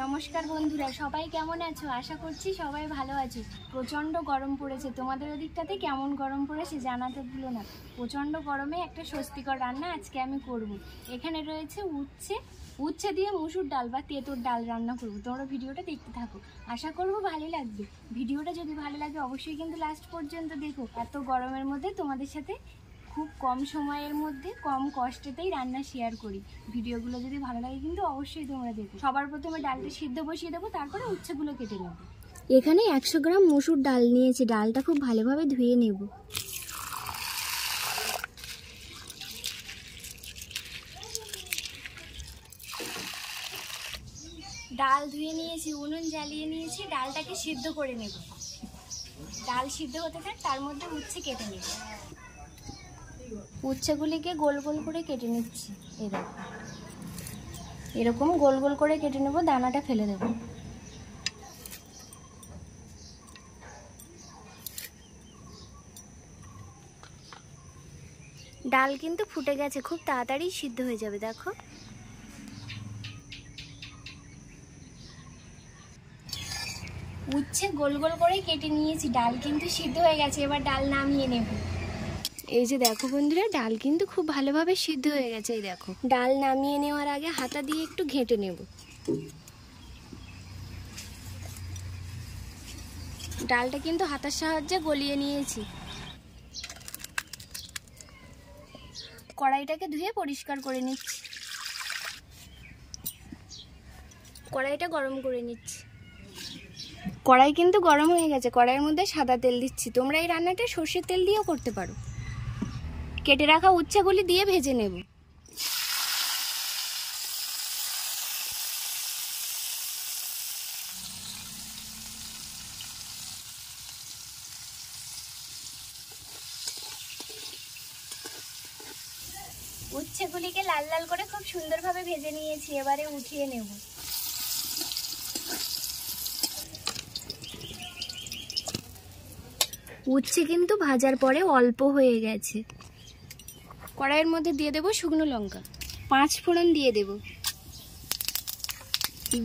নমস্কার বন্ধুরা, সবাই কেমন আছো? আশা করছি সবাই ভালো আছো। প্রচণ্ড গরম পড়েছে, তোমাদের ওদিকটাতে কেমন গরম পড়েছে জানাতে ভুলো না। প্রচণ্ড গরমে একটা স্বস্তিকর রান্না আজকে আমি করব। এখানে রয়েছে উচ্ছে দিয়ে মুসুর ডাল বা তেঁতুর ডাল রান্না করব। তোমরা ভিডিওটা দেখতে থাকো, আশা করবো ভালো লাগবে। ভিডিওটা যদি ভালো লাগে অবশ্যই কিন্তু লাস্ট পর্যন্ত দেখো। এত গরমের মধ্যে তোমাদের সাথে খুব কম সময়ের মধ্যে কম কষ্টেতেই রান্না শেয়ার করি। ভিডিওগুলো যদি ভালো লাগে কিন্তু অবশ্যই তোমরা দেখো। সবার প্রথমে ডালটা সিদ্ধ বসিয়ে দেবো, তারপরে উচ্ছেগুলো কেটে নেব। এখানে 100 গ্রাম মসুর ডাল নিয়েছি। ডালটা খুব ভালোভাবে ধুয়ে নেব। ডাল ধুয়ে নিয়েছি, উনুন জ্বালিয়ে নিয়েছি, ডালটাকে সিদ্ধ করে নেব। ডাল সিদ্ধ হতে থাক, তার মধ্যে উচ্ছে কেটে নেব। উচ্ছেগুলিকে গোল গোল করে কেটে নিচ্ছি। এরকম গোল গোল করে কেটে নেব, দানাটা ফেলে দেব। ডাল কিন্তু ফুটে গেছে, খুব তাড়াতাড়ি সিদ্ধ হয়ে যাবে। দেখো উচ্ছে গোল গোল করে কেটে নিয়েছি, ডাল কিন্তু সিদ্ধ হয়ে গেছে। এবার ডাল নামিয়ে নেব। এই যে দেখো বন্ধুরা, ডাল কিন্তু খুব ভালোভাবে সিদ্ধ হয়ে গেছে। এই দেখো, ডাল নামিয়ে নেওয়ার আগে হাতা দিয়ে একটু ঘেঁটে নেব। ডালটা কিন্তু হাতার সাহায্যে গলিয়ে নিয়েছি। কড়াইটাকে ধুয়ে পরিষ্কার করে নিচ্ছি। কড়াইটা গরম করে নিচ্ছি। কড়াই কিন্তু গরম হয়ে গেছে। কড়াইয়ের মধ্যে সাদা তেল দিচ্ছি। তোমরা এই রান্নাটা সর্ষের তেল দিয়েও করতে পারো। কেটে রাখা উচ্ছেগুলি দিয়ে ভেজে নেব। উচ্ছেগুলিকে লাল লাল করে খুব সুন্দরভাবে ভেজে নিয়েছি। এবারে উঠিয়ে নেব। উচ্ছে কিন্তু ভাজার পরে অল্প হয়ে গেছে। কড়াইয়ের মধ্যে দিয়ে দেব শুকনো লঙ্কা, 5 ফোড়ন দিয়ে দেব।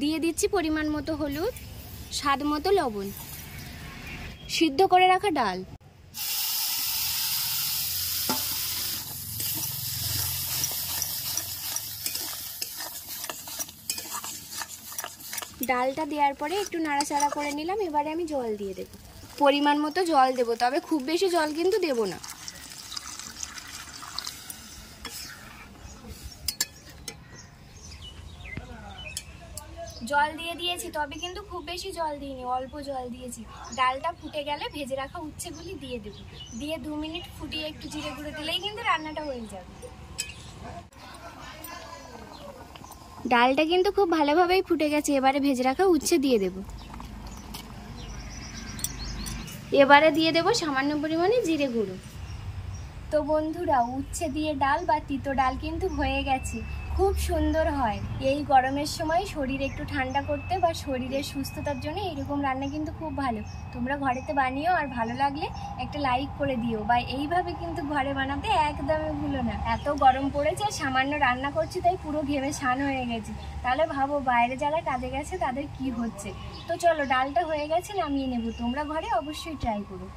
দিয়ে দিচ্ছি পরিমাণ মতো হলুদ, স্বাদ মতো লবণ, সিদ্ধ করে রাখা ডাল। ডালটা দেওয়ার পরে একটু নাড়াচাড়া করে নিলাম। এবারে আমি জল দিয়ে দেব। পরিমাণ মতো জল দেব, তবে খুব বেশি জল কিন্তু দেব না। জল দিয়ে দিয়েছি, তবে কিন্তু খুব বেশি জল দিইনি, অল্প জল দিয়েছি। ডালটা ফুটে গেলে ভেজে রাখা উচ্ছেগুলি দিয়ে দেব। দিয়ে 2 মিনিট ফুটিয়ে একটু জিরে গুঁড়ো দিলেই কিন্তু রান্নাটা হয়ে যাবে। ডালটা কিন্তু খুব ভালোভাবেই ফুটে গেছে। এবারে ভেজে রাখা উচ্ছে দিয়ে দেব। এবারে দিয়ে দেব সামান্য পরিমাণে জিরে গুঁড়ো। তো বন্ধুরা, উচ্ছে দিয়ে ডাল বা তিতো ডাল কিন্তু হয়ে গেছে। খুব সুন্দর হয়। এই গরমের সময় শরীর একটু ঠান্ডা করতে বা শরীরের সুস্থতার জন্য এরকম রান্না কিন্তু খুব ভালো। তোমরা ঘরেতে বানিও, আর ভালো লাগলে একটা লাইক করে দিও। বা এইভাবে কিন্তু ঘরে বানাতে একদমই ভুলো না। এত গরম পড়েছে, সামান্য রান্না করছি তাই পুরো ঘেমে ছান হয়ে গেছে। তাহলে ভাবো বাইরে যারা কাজে গেছে তাদের কি হচ্ছে। তো চলো, ডালটা হয়ে গেছে, নামিয়ে নেব। তোমরা ঘরে অবশ্যই ট্রাই করো।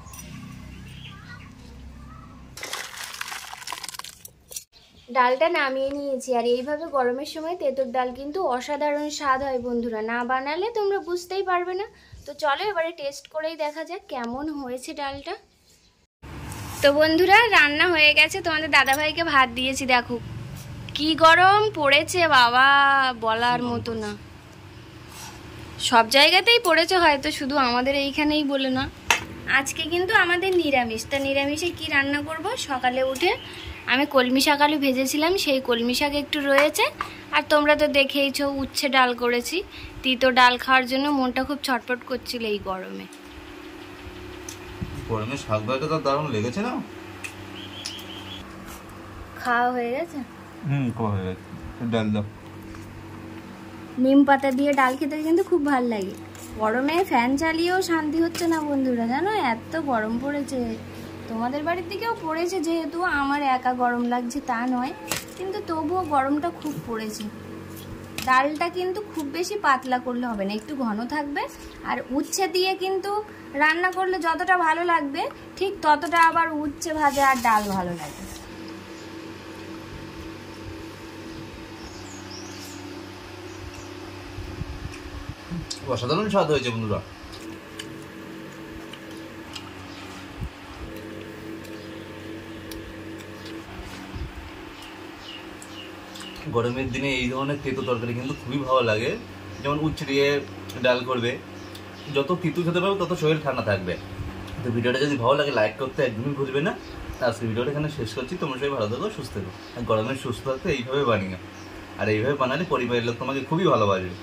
ডালটা নামিয়ে নিয়েছি। আর এইভাবে গরমের সময় তেঁতুর ডাল কিন্তু অসাধারণ স্বাদ হয় বন্ধুরা। না বানালে তোমরা বুঝতেই পারবে না। তো চলো এবারে টেস্ট করেই দেখা যাক কেমন হয়েছে ডালটা। তো বন্ধুরা, রান্না হয়ে গেছে। তোমাদের দাদাভাইকে ভাত দিয়েছি। দেখো কি গরম পড়েছে বাবা, বলার মতো না। সব জায়গাতেই পড়েছে হয়তো, শুধু আমাদের এইখানেই বলে না। আজকে কিন্তু আমাদের নিরামিষ। তা নিরামিষে কি রান্না করব? সকালে উঠে আমি কলমি শাক আলু ভেজেছিলাম, সেই কলমি শাক একটু রয়েছে। আর তোমরা তো দেখেইছো উচ্ছে ডাল করেছি। তিতো ডাল খাওয়ার জন্য মনটা খুব ছটফট করছিল এই গরমে। গরমে শাক ভাজাটা তো দারুণ লেগেছে না? খাওয়া হয়ে গেছে? খাওয়া হয়ে গেছে। ডাল দাও। নিম পাতা দিয়ে ডাল খেতে কিন্তু খুব ভালো লাগে। গরমে ফ্যান চালিয়েও শান্তি হচ্ছে না বন্ধুরা, জানো এত গরম পড়েছে। তোমাদের বাড়ির দিকেও পড়েছে, যেহেতু আমার একা গরম লাগছে তা নয়, কিন্তু তবুও গরমটা খুব পড়েছে। ডালটা কিন্তু খুব বেশি পাতলা করলে হবে না, একটু ঘন থাকবে। আর উচ্ছে দিয়ে কিন্তু রান্না করলে যতটা ভালো লাগবে ঠিক ততটা আবার উচ্ছে ভাজা আর ডাল ভালো লাগে। অসাধারণ স্বাদ হয়েছে বন্ধুরা। গরমের দিনে এই ধরনের তেতো তরকারি কিন্তু খুবই ভালো লাগে। যেমন উচ্ছে দিয়ে ডাল করবে, যত তিতু খেতে পারবে তত শরীর ঠান্ডা থাকবে। তো ভিডিওটা যদি ভালো লাগে লাইক করতে একদমই ভুলবে না। আজকে ভিডিওটা এখানে শেষ করছি। তোমরা সবাই ভালো থাকো, সুস্থ থাকো। আর গরমে সুস্থ থাকতে এইভাবে বানিও, আর এইভাবে বানালে পরিবারের লোক তোমাকে খুবই ভালোবাসবে।